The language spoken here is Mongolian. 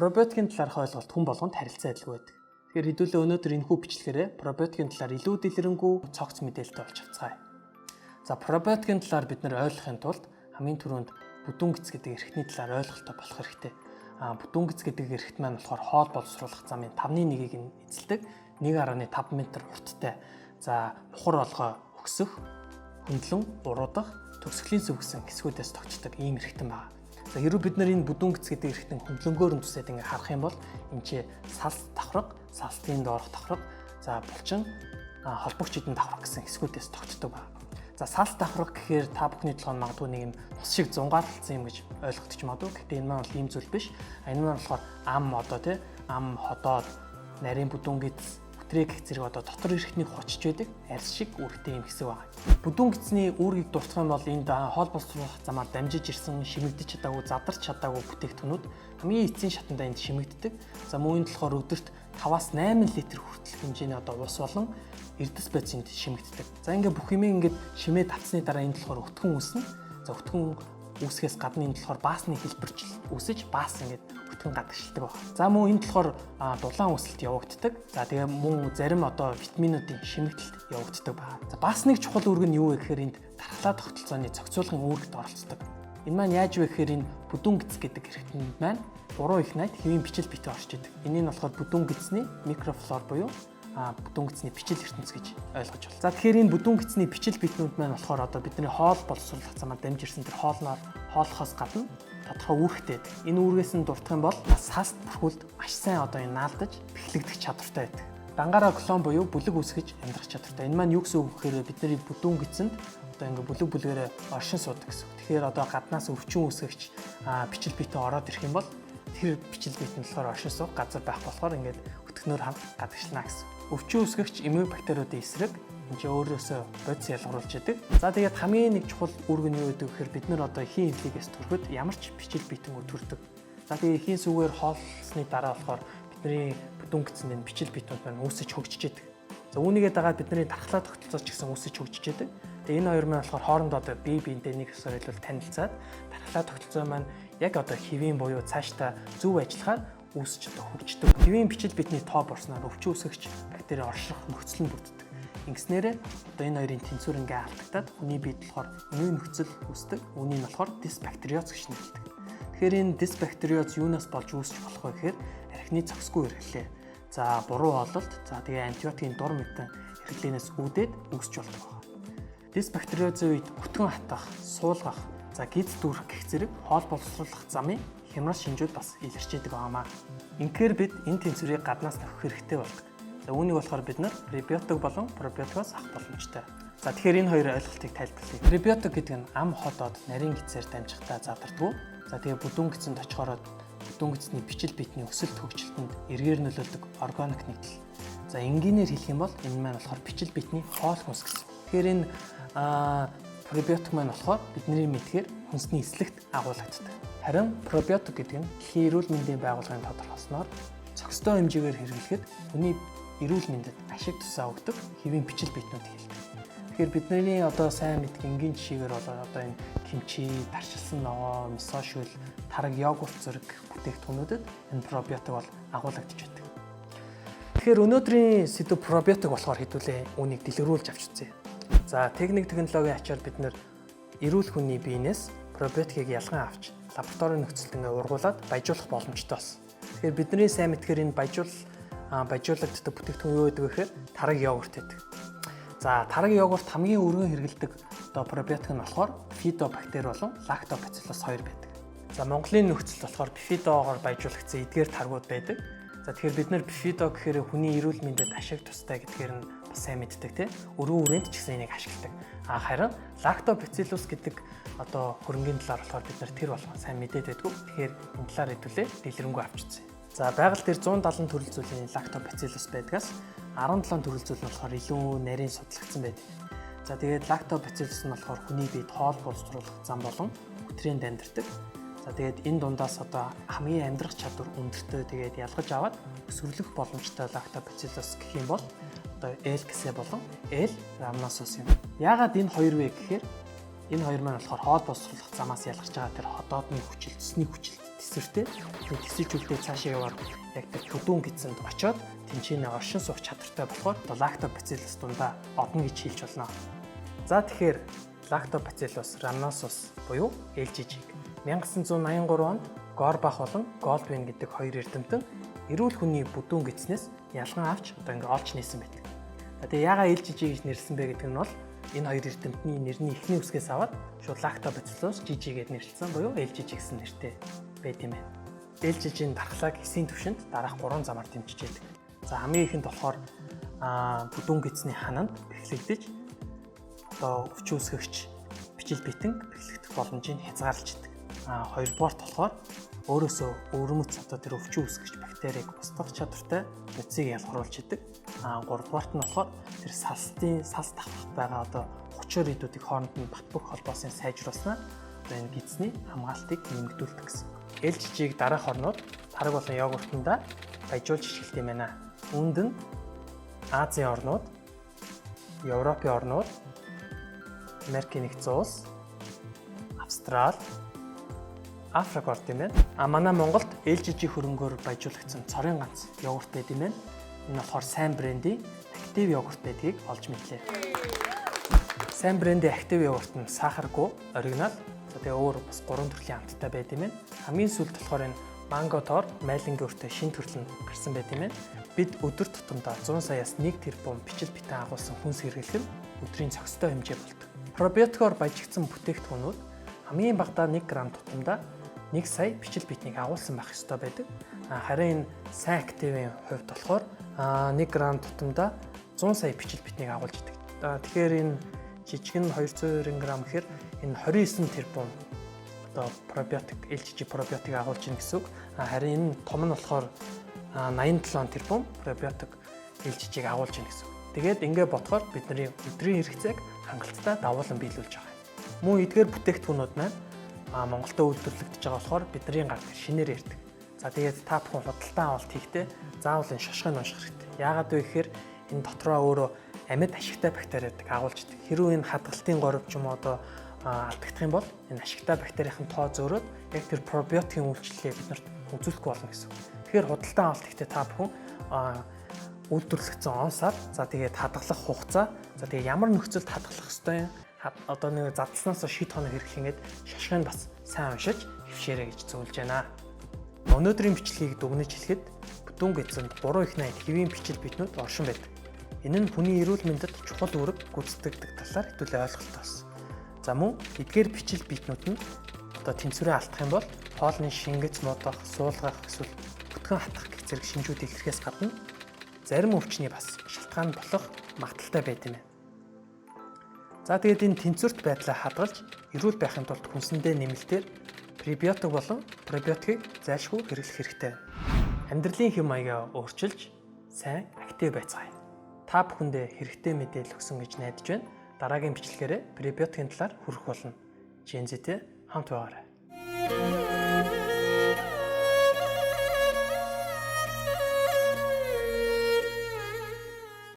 Пробиотикийн талаарх ойлголт хүн болгонд харилцан адилгүй байдаг. Тэгэхээр хэдүүлээ өнөөдөр энэхүү бичлэгээрээ пробиотикийн талаар илүү дэлгэрэнгүй цогц мэдээлэлтэй олж авцгаая. За пробиотикийн талаар бид нар ойлгохын тулд хамгийн түрүүнд бүдүүн гэц гэдэг эрхтний талаар ойлголттой болох хэрэгтэй. Бүдүүн гэц гэдэг эрхт маань болохоор хоол боловсруулах замын 5/1-ийг нь эзэлдэг 1.5 м урттай. За бухар олгоо өгсөх, хөндлөн уруудах, төгсгөлийн сүв гэсэн хэсгүүдээс тогтдог ийм эрхтэн байна. За хэрвээ бид нар энэ бүдүүн гэц гэдэг эрхтэн хөндлөнгөөр нь түсээд ингээ харах юм бол энэ чи салс давхраг, салстын доорх давхраг, за булчин холбогч хэдэн давхраг гэсэн хэсгүүдээс тогтдог байна. За салс давхраг гэхээр та бүхний толгойд магадгүй нэг юм тус шиг зунгаалтсан юм гэж ойлгогдож магадгүй. Гэхдээ энэ маань бол ийм зүйл биш. Энэ маань болохоор ам одоо тий ам ходоод нарийн бүдүүн гэц гэх зэрэг одоо дотор эрхтнийг хочж байдаг арьс шиг үүрэгтэй юм хэсэг байна. Бүдүүн гэцний үүргийг дуртах юм бол энд хоол боловсруулах замаар дамжиж ирсэн шимэгдэж чадаагүй, задарч чадаагүй бүтээгдэхүүнүүд хамгийн эцсийн шатанда энд шимэгддэг. За мөн энэ болохоор өдөрт 5-8 литр хүртэл хэмжээний одоо ус болон эрдэс байц энд шимэгддэг. За ингээ бүх юм ингээд шимээ татсны дараа энэ болохоор өтгөн үүснэ. За өтгөн үүсгээс гадна энэ болохоор баасны хэлбэрчил үүсэж баас ингээд өтгөн гадагшилдаг байна. За мөн энэ болохоор дулаан үүсэлт явагддаг. За тэгээ мөн зарим одоо витаминуудын шимэгдэлт явагддаг байна. За бас нэг чухал үүрэг нь юу вэ гэхээр энд дархлаа тогтолцооны зохицуулгын үүрэгт оролцдог. Энэ маань яаж вэ гэхээр энэ бүдүүн гэц гэдэг эрхтэнд маань буруу их найд хэвийн бичил битээ орж идэг. Энийг нь болохоор бүдүүн гэцний микрофлора буюу бүдүүн гэцний бичил ертөнц гэж ойлгож байна. За тэгэхээр энэ бүдүүн гэцний бичил битнүүд маань болохоор одоо бидний хоол боловсруулах замаар дамж ирсэн тэр хооллохоос гадна тодорхой үүрэгтэй байдаг. Энэ үүргээс нь дуртах юм бол салст бүрхүүлд маш сайн одоо энэ наалдаж бэхлэгдэх чадвартай байдаг. Дангаараа клон буюу бүлэг үүсгэж амьдрах чадвартай. Энэ маань юу гэсэн үг гэхээр бидний бүдүүн гэцэнд одоо ингээ бүлэг бүлгээрээ оршин суудаг гэсэн. Тэгэхээр одоо гаднаас өвчин үүсгэгч бичил битээ ороод ирэх юм бол тэр бичил бит нь болохоор оршин суух газар байх болохоор ингээд өтгнөр хамт гадагшлана гэсэн. Өвчин үүсгэгч эмгэг бактериудын эсрэг энэ өөрөөсөө бодис ялгаруулж яадаг. За тэгээд хамгийн нэг чухал үүрэг нь юу гэдэг вэ гэхээр бид нар одоо эхийн эвлэгээс төрөхөд ямар ч бичил битэн төрдөг. За тэгээд эхийн сүгээр хоолсны дараа болохоор бидний бүдүүн гэцэнд бичил битнүүд маань үүсэж хөгжиж яадаг. За үүнийгээ дагаад бидний дархлаа тогтолцоо ч гэсэн үүсэж хөгжиж яадаг. Тэгээд энэ хоёр маань болохоор хоорондоо одоо бие биентэй нэг ёсоор илүү танилцаад дархлаа тогтолцоо маань яг одоо хэвийн буюу цаашдаа зөв ажиллахаар үүсэж одоо хөгждөг. Хэвийн бичил битний тоо борсноор өвчин үүсгэгч бактери орших нөхцөл нь бүрддэг. Ингэснээрээ одоо энэ хоёрын тэнцвэр ингээ алдагдаад хүний биед болохоор иммун нөхцөл үүсдэг. Үүнийг нь болохоор дисбактериоз гэж нэрлэдэг. Тэгэхээр энэ дисбактериоз юунаас болж үүсч болох вэ гэхээр архины зохисгүй хэрэглээ. За буруу ололт, за тэгээ антибиотикийн дур мэдэн хэрэглэнээс үүдээд үүсч болдог байна. Дисбактериозын үед өтгөн хатах, суулгах, за гиз дүүрэх гэх зэрэг хоол боловсруулах замын хямрал шинжүүд бас илэрч идэг байнамаа. Инхээр бид энэ тэнцвэрийг гаднаас тавих хэрэгтэй болдог. За үүнийг болохоор бид нар пребиотик болон пробиотикоос авах боломжтой. За тэгэхээр энэ хоёр ойлголтыг тайлбарлая. Пребиотик гэдэг нь ам ходоод нарийн гэцээр дамжихтаа задардаг. За тэгээ бүдүүн гэцэнд очихоор бүдүүн гэцний бичил битний өсөлт хөгжилтөнд эргээр нөлөөлдөг органик нэгдэл. За энгийнээр хэлэх юм бол энэ маань болохоор бичил битний хоол хүнс гэсэн. Тэгэхээр энэ пребиотик маань болохоор бидний мэдхээр хүнсний эслэгт агуулгаддаг. Харин пробиотик гэдэг нь дэлхийн эрүүл мэндийн байгууллагын тодорхойлсноор цогцтой хэмжээгээр хэрэглэхэд хүний эрүүл мэндэд ашиг тусаа өгдөг хэвийн бичил битнүүд хэлдэг. Тэгэхээр бидний одоо сайн мэддэг энгийн жишээгээр бол одоо энэ кимчи, таршилсан ногоо, мисошүл, тараг йогурт зэрэг бүтээгдэхүүнүүдэд энэ пробиотик бол агуулгадж байдаг. Тэгэхээр өнөөдрийн сэдв пробиотик болохоор хэдүүлээ үүнийг дэлгэрүүлж авч үзье. За техник технологийн ачаар бид нэр эрүүл хүний биенээс пробиотикийг ялган авч лабораторийн нөхцөлд ингээ ургуулад баяжуулах боломжтой болсон. Тэгэхээр бидний сайн мэдхээр энэ баяжуулагддаг бүтээгдэхүүн юу гэдэг вэ гэхээр тараг йогурт гэдэг. За тараг йогурт хамгийн өргөн хэрэглэдэг одоо пробиотик нь болохоор бифидобактери болон лактобациллус 2 байдаг. За Монголын нөхцөлд болохоор бифидогоор баяжуулагдсан эдгээр таргууд байдаг. За тэгэхээр бид нэр бифидо гэхээр хүний эрүүл мэндэд ашиг тустай гэдгээр нь бас сайн мэддэг тийм. Өргөн үрээнд ч гэсэн энийг ашигладаг. Харин лактобациллус гэдэг одоо хөрөнгийн талаар болохоор бид нар тэр болгон сайн мэдээд байдгүй. Тэгэхээр энэ талаар хэдүүлээ дэлгэрэнгүй авч үзье. За байгаль дээр 170 төрөл зүйлийн лактобациллус байдгаас 17 төрөл зүйл нь болохоор илүү нарийн судлагдсан байдаг. За тэгээд лактобациллус нь болохоор хүний биед хоол боловсруулах зам болон өтрийн амьдардаг. За тэгээд энэ дундаас одоо хамгийн амьдрах чадвар өндөртэй тэгээд ялгаж аваад өсвөрлөх боломжтой лактобациллус гэх юм бол одоо L гэсэн болон L рамносус юм. Яагаад энэ хоёр вэ гэхээр Энэ хоёр маань болохоор хоол боловсруулах замаас ялгарч байгаа тэр ходоодны хүчил, цэсний хүчил тэсвэртэй. Тэгээд тэсэж үлдээ цаашаа яваад яг тэр бүдүүн гидсэнд очоод тэнцэнэ оршин суух чадвартай болохоор лактобациллус дундаа одно гэж хэлж болно. За тэгэхээр лактобациллус rhamnosus буюу LGG-г 1983 онд Горбах болон Голдвин гэдэг хоёр эрдэмтэн эрүүл хүний бүдүүн гидснээс ялган авч одоо ингээ олж нээсэн байдаг. Тэгээ яагаад LGG гэж нэрлсэн бэ гэдэг нь бол энэ хоёр эрдэмтний нэрний эхний үсгээс аваад шууд lactobacillus GG гэд нэрлсэн буюу LGG гэсэн нэртэй байт юм байна. LGG-ийн дархлааг эсийн түвшинд дараах 3 замаар дэмжиж яадаг. За хамгийн ихэнд болохоор бүдүүн гидсний хананд бэхлэгдэж одоо өвчин үүсгэгч бичил битэн бэхлэгдэх боломжийг хязгаарлаж идэг. Хоёрдугаарт болохоор өөрөөсөө өвөрмөц одоо тэр өвчин үүсгэгч бактерийг устгах чадвартай нөөцийг ялгаруулж идэг. Гуравдугаарт нь болохоор тэр салс давхарт байгаа одоо хүчээр идүүдийн хооронд нь бат бөх холбоосыг сайжруулснаар энэ гидсний хамгаалтыг нэмэгдүүлдэг гэсэн. LGG-г дараах орнууд тараг болон йогуртанда баяжуулж ашиглаж юм байна. Үүнд нь Азийн орнууд, Европын орнууд, Америкийн нэгдсэн улс, Австрали, Африк орд юм байна. Манай Монголд LGG хөрөнгөөр баяжуулагдсан цорын ганц йогурт байд юм байна. Энэ болохоор сайн брендийн актив йогурт байдгийг олж мэдлээ. Сайн брендийн актив йогурт нь сахаргүй, оригинал. Тэгээ өөр бас 3 төрлийн амттай байд юм байна. Хамгийн сүүлд болохоор энэ манго тоор майлингийн өртөө шин төрөл нь гарсан байд юм байна. Бид өдөр тутамдаа 100 саяас 1 тэрбум бичил битэн агуулсан хүнс хэрэглэх нь өдрийн цогцтой хэмжээ болдог. Пробиотикоор баяжигдсан бүтээгдэхүүнүүд хамгийн багадаа 1 г тутамдаа 1 сая бичил битнийг агуулсан байх ёстой байдаг. Харин энэ сайн активын хувьд болохоор 1 г тутамдаа 100 сая бичил битнийг агуулж идэг. Тэгэхээр энэ жижиг нь 220 г гэхээр энэ 29 тэрбум одоо пробиотик LGG пробиотик агуулж ийн гэсэн үг. Харин энэ том нь болохоор 87 тэрбум пробиотик LGG-г агуулж ийн гэсэн үг. Тэгээд ингээ бодохоор бидний өдрийн хэрэгцээг хангалттай давуулан биелүүлж байгаа. Мөн эдгээр бүтээгдэхүүнүүд маань Монголда үйлдвэрлэгдэж байгаа болохоор бидний гар дээр шинээр ирдэг. За тэгээд та бүхэн худалдан авалт хийхдээ заавал энэ шошгыг унших хэрэгтэй. Яагаад вэ гэхээр энэ дотроо өөрөө амьд ашигтай бактериуд агуулж идэг. Хэрвээ энэ хадгалтын горив ч юм уу одоо алдагдах юм бол энэ ашигтай бактерийн тоо зөөрөөд яг тэр пробиотикийн үйлчлэлээ биднэрт үзүүлэхгүй болно гэсэн. Тэгэхээр худалдан авалт хийхдээ та бүхэн үйлдвэрлэгдсэн онсаар за тэгээд хадгалах хугацаа за тэгээд ямар нөхцөлд хадгалах ёстой юм одоо нэг задлснаас шийд хоног хэрэглэх ингээд шашхыг бас сайн уншиж хөвшөөрэй гэж зөвлөж байна. Өнөөдрийн бичлэгийг дүгнэж хэлэхэд бүдүүн гидсэнд 3 их 80 хэвийн бичил битнүүд оршин байдаг. Энэ нь хүний эрүүл мэндэд чухал үүрэг гүйцэтгэдэг талаар хэдүүлээ ойлголттой болсон. За мөн эдгээр бичил битнүүд нь одоо тэнцвэрээ алдах юм бол хоолны шингэц муудах, суулгах эсвэл бүтгэн хатах гэх зэрэг шинжүүд илэрхээс гадна зарим өвчний бас шалтгаан болох магадaltaй байд юм байна. За тэгээд энэ тэнцвэрт байдлаа хадгалж эрүүл байхын тулд хүнсэндээ нэмэлтээр пребиотик болон пробиотикийг зайлшгүй хэрэглэх хэрэгтэй. Амьдралын хэм маягаа өөрчилж сайн актив байцгаая. Та бүхэндээ хэрэгтэй мэдээлэл өгсөн гэж найдаж байна. Дараагийн бичлэгээрээ пребиотикийн талаар хүрэх болно. Gen Z-тэй хамт байгаарай.